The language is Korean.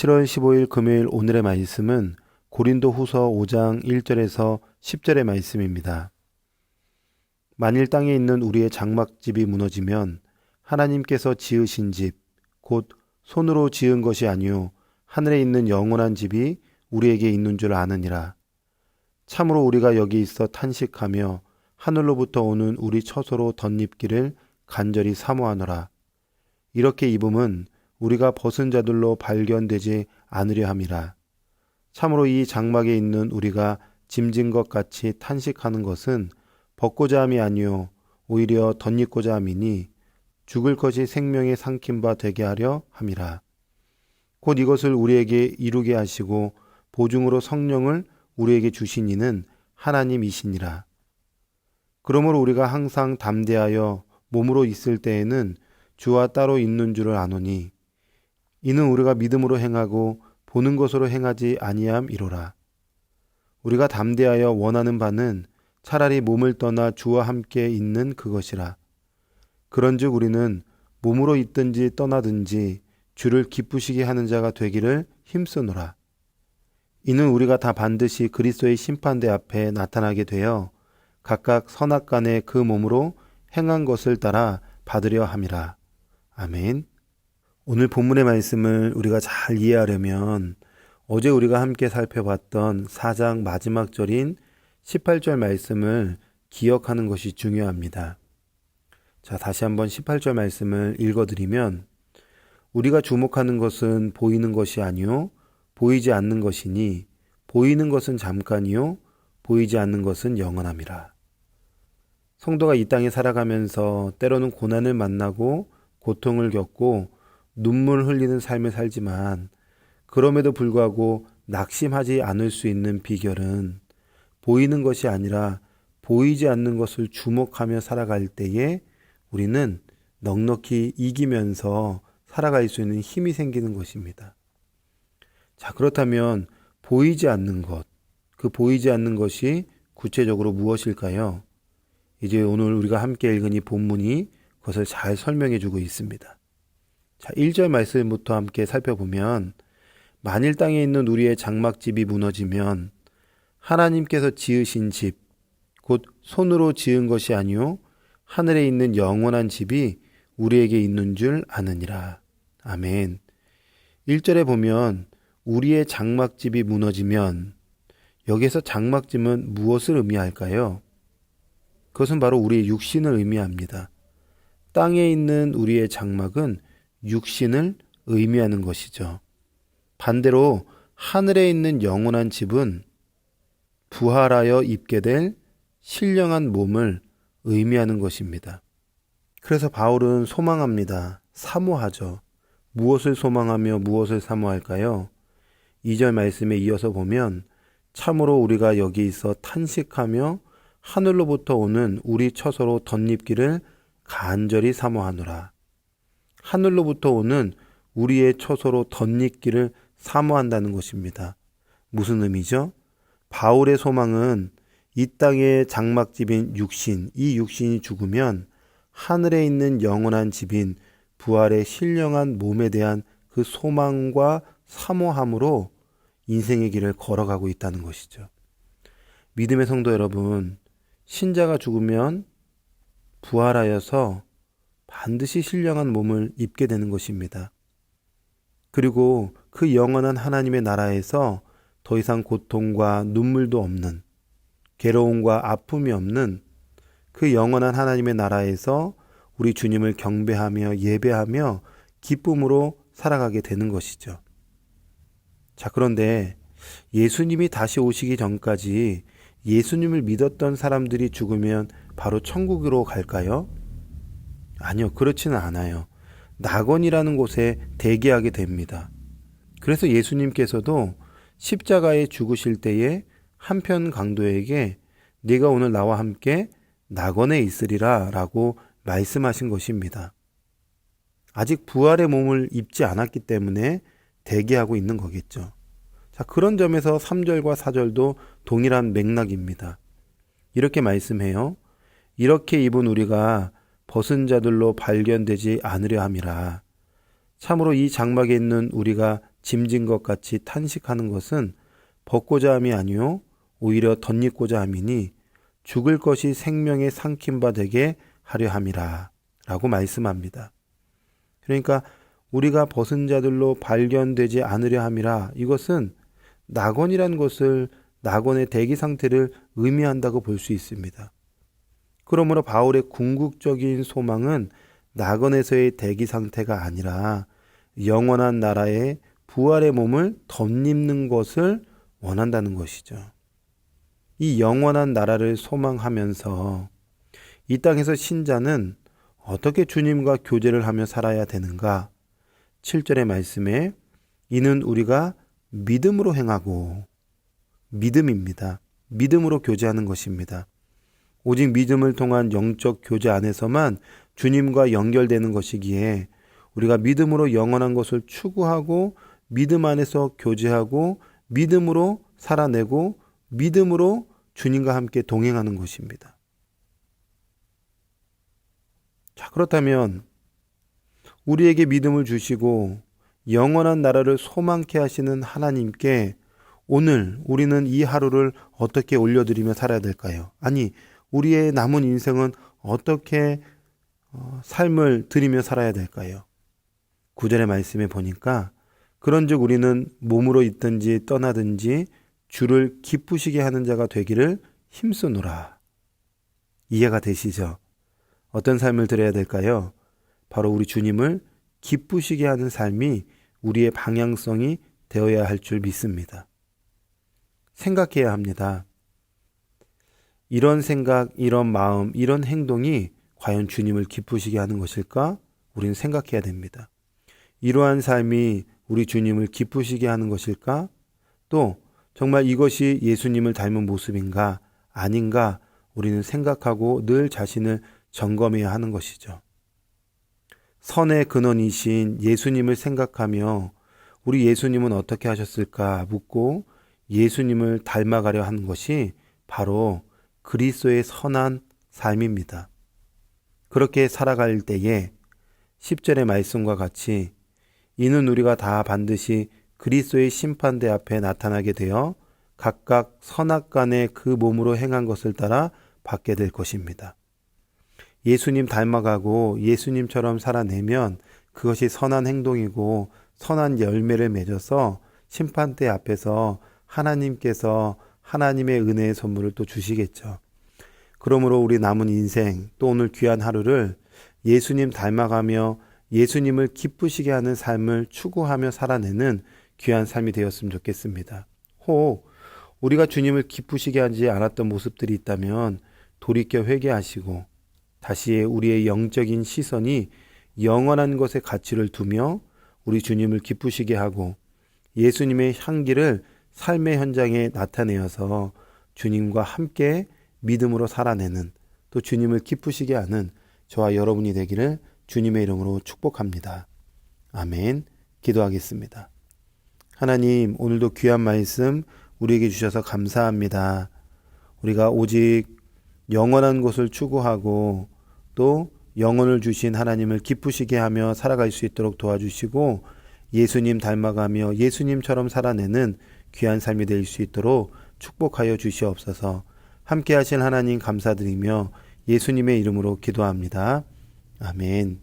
7월 15일 금요일 오늘의 말씀은 고린도후서 5장 1절에서 10절의 말씀입니다. 만일 땅에 있는 우리의 장막집이 무너지면 하나님께서 지으신 집, 곧 손으로 지은 것이 아니요 하늘에 있는 영원한 집이 우리에게 있는 줄 아느니라. 참으로 우리가 여기 있어 탄식하며 하늘로부터 오는 우리 처소로 덧입기를 간절히 사모하노라. 이렇게 입음은 우리가 벗은 자들로 발견되지 않으려 함이라. 참으로 이 장막에 있는 우리가 짐진 것 같이 탄식하는 것은 벗고자 함이 아니요 오히려 덧입고자 함이니 죽을 것이 생명의 삼킨 바 되게 하려 함이라. 곧 이것을 우리에게 이루게 하시고 보증으로 성령을 우리에게 주신 이는 하나님이시니라. 그러므로 우리가 항상 담대하여 몸으로 있을 때에는 주와 따로 있는 줄을 아노니 이는 우리가 믿음으로 행하고 보는 것으로 행하지 아니함이로라. 우리가 담대하여 원하는 바는 차라리 몸을 떠나 주와 함께 있는 그것이라. 그런즉 우리는 몸으로 있든지 떠나든지 주를 기쁘시게 하는 자가 되기를 힘쓰노라. 이는 우리가 다 반드시 그리스도의 심판대 앞에 나타나게 되어 각각 선악간에 그 몸으로 행한 것을 따라 받으려 함이라. 아멘. 오늘 본문의 말씀을 우리가 잘 이해하려면 어제 우리가 함께 살펴봤던 4장 마지막 절인 18절 말씀을 기억하는 것이 중요합니다. 자, 다시 한번 18절 말씀을 읽어드리면 우리가 주목하는 것은 보이는 것이 아니요 보이지 않는 것이니 보이는 것은 잠깐이요 보이지 않는 것은 영원함이라. 성도가 이 땅에 살아가면서 때로는 고난을 만나고 고통을 겪고 눈물 흘리는 삶을 살지만 그럼에도 불구하고 낙심하지 않을 수 있는 비결은 보이는 것이 아니라 보이지 않는 것을 주목하며 살아갈 때에 우리는 넉넉히 이기면서 살아갈 수 있는 힘이 생기는 것입니다. 자, 그렇다면 보이지 않는 것, 그 보이지 않는 것이 구체적으로 무엇일까요? 이제 오늘 우리가 함께 읽은 이 본문이 그것을 잘 설명해 주고 있습니다. 자, 1절 말씀부터 함께 살펴보면 만일 땅에 있는 우리의 장막집이 무너지면 하나님께서 지으신 집, 곧 손으로 지은 것이 아니요 하늘에 있는 영원한 집이 우리에게 있는 줄 아느니라. 아멘. 1절에 보면 우리의 장막집이 무너지면 여기서 장막집은 무엇을 의미할까요? 그것은 바로 우리의 육신을 의미합니다. 땅에 있는 우리의 장막은 육신을 의미하는 것이죠. 반대로 하늘에 있는 영원한 집은 부활하여 입게 될 신령한 몸을 의미하는 것입니다. 그래서 바울은 소망합니다. 사모하죠. 무엇을 소망하며 무엇을 사모할까요? 2절 말씀에 이어서 보면 참으로 우리가 여기 있어 탄식하며 하늘로부터 오는 우리 처소로 덧입기를 간절히 사모하노라. 하늘로부터 오는 우리의 처소로 덧입기를 사모한다는 것입니다. 무슨 의미죠? 바울의 소망은 이 땅의 장막집인 육신, 이 육신이 죽으면 하늘에 있는 영원한 집인 부활의 신령한 몸에 대한 그 소망과 사모함으로 인생의 길을 걸어가고 있다는 것이죠. 믿음의 성도 여러분, 신자가 죽으면 부활하여서 반드시 신령한 몸을 입게 되는 것입니다. 그리고 그 영원한 하나님의 나라에서 더 이상 고통과 눈물도 없는, 괴로움과 아픔이 없는 그 영원한 하나님의 나라에서 우리 주님을 경배하며 예배하며 기쁨으로 살아가게 되는 것이죠. 자, 그런데 예수님이 다시 오시기 전까지 예수님을 믿었던 사람들이 죽으면 바로 천국으로 갈까요? 아니요, 그렇지는 않아요. 낙원이라는 곳에 대기하게 됩니다. 그래서 예수님께서도 십자가에 죽으실 때에 한편 강도에게 네가 오늘 나와 함께 낙원에 있으리라 라고 말씀하신 것입니다. 아직 부활의 몸을 입지 않았기 때문에 대기하고 있는 거겠죠. 자, 그런 점에서 3절과 4절도 동일한 맥락입니다. 이렇게 말씀해요. 이렇게 입은 우리가 벗은 자들로 발견되지 않으려 함이라. 참으로 이 장막에 있는 우리가 짐진 것 같이 탄식하는 것은 벗고자 함이 아니요 오히려 덧입고자 함이니 죽을 것이 생명의 삼킨 바 되게 하려 함이라 라고 말씀합니다. 그러니까 우리가 벗은 자들로 발견되지 않으려 함이라, 이것은 낙원이라는 것을, 낙원의 대기 상태를 의미한다고 볼 수 있습니다. 그러므로 바울의 궁극적인 소망은 낙원에서의 대기 상태가 아니라 영원한 나라의 부활의 몸을 덧입는 것을 원한다는 것이죠. 이 영원한 나라를 소망하면서 이 땅에서 신자는 어떻게 주님과 교제를 하며 살아야 되는가? 7절의 말씀에 이는 우리가 믿음으로 행하고, 믿음입니다. 믿음으로 교제하는 것입니다. 오직 믿음을 통한 영적 교제 안에서만 주님과 연결되는 것이기에 우리가 믿음으로 영원한 것을 추구하고 믿음 안에서 교제하고 믿음으로 살아내고 믿음으로 주님과 함께 동행하는 것입니다. 자, 그렇다면 우리에게 믿음을 주시고 영원한 나라를 소망케 하시는 하나님께 오늘 우리는 이 하루를 어떻게 올려드리며 살아야 될까요? 아니, 우리의 남은 인생은 어떻게 삶을 드리며 살아야 될까요? 9절의 말씀에 보니까 그런즉 우리는 몸으로 있든지 떠나든지 주를 기쁘시게 하는 자가 되기를 힘쓰노라. 이해가 되시죠? 어떤 삶을 드려야 될까요? 바로 우리 주님을 기쁘시게 하는 삶이 우리의 방향성이 되어야 할 줄 믿습니다. 생각해야 합니다. 이런 생각, 이런 마음, 이런 행동이 과연 주님을 기쁘시게 하는 것일까? 우리는 생각해야 됩니다. 이러한 삶이 우리 주님을 기쁘시게 하는 것일까? 또 정말 이것이 예수님을 닮은 모습인가? 아닌가? 우리는 생각하고 늘 자신을 점검해야 하는 것이죠. 선의 근원이신 예수님을 생각하며 우리 예수님은 어떻게 하셨을까 묻고 예수님을 닮아가려 하는 것이 바로 그리스도의 선한 삶입니다. 그렇게 살아갈 때에 10절의 말씀과 같이 이는 우리가 다 반드시 그리스도의 심판대 앞에 나타나게 되어 각각 선악간에 그 몸으로 행한 것을 따라 받게 될 것입니다. 예수님 닮아가고 예수님처럼 살아내면 그것이 선한 행동이고 선한 열매를 맺어서 심판대 앞에서 하나님께서 하나님의 은혜의 선물을 또 주시겠죠. 그러므로 우리 남은 인생 또 오늘 귀한 하루를 예수님 닮아가며 예수님을 기쁘시게 하는 삶을 추구하며 살아내는 귀한 삶이 되었으면 좋겠습니다. 혹 우리가 주님을 기쁘시게 하지 않았던 모습들이 있다면 돌이켜 회개하시고 다시 우리의 영적인 시선이 영원한 것에 가치를 두며 우리 주님을 기쁘시게 하고 예수님의 향기를 삶의 현장에 나타내어서 주님과 함께 믿음으로 살아내는 또 주님을 기쁘시게 하는 저와 여러분이 되기를 주님의 이름으로 축복합니다. 아멘. 기도하겠습니다. 하나님, 오늘도 귀한 말씀 우리에게 주셔서 감사합니다. 우리가 오직 영원한 것을 추구하고 또 영혼을 주신 하나님을 기쁘시게 하며 살아갈 수 있도록 도와주시고 예수님 닮아가며 예수님처럼 살아내는 귀한 삶이 될 수 있도록 축복하여 주시옵소서. 함께 하신 하나님 감사드리며 예수님의 이름으로 기도합니다. 아멘.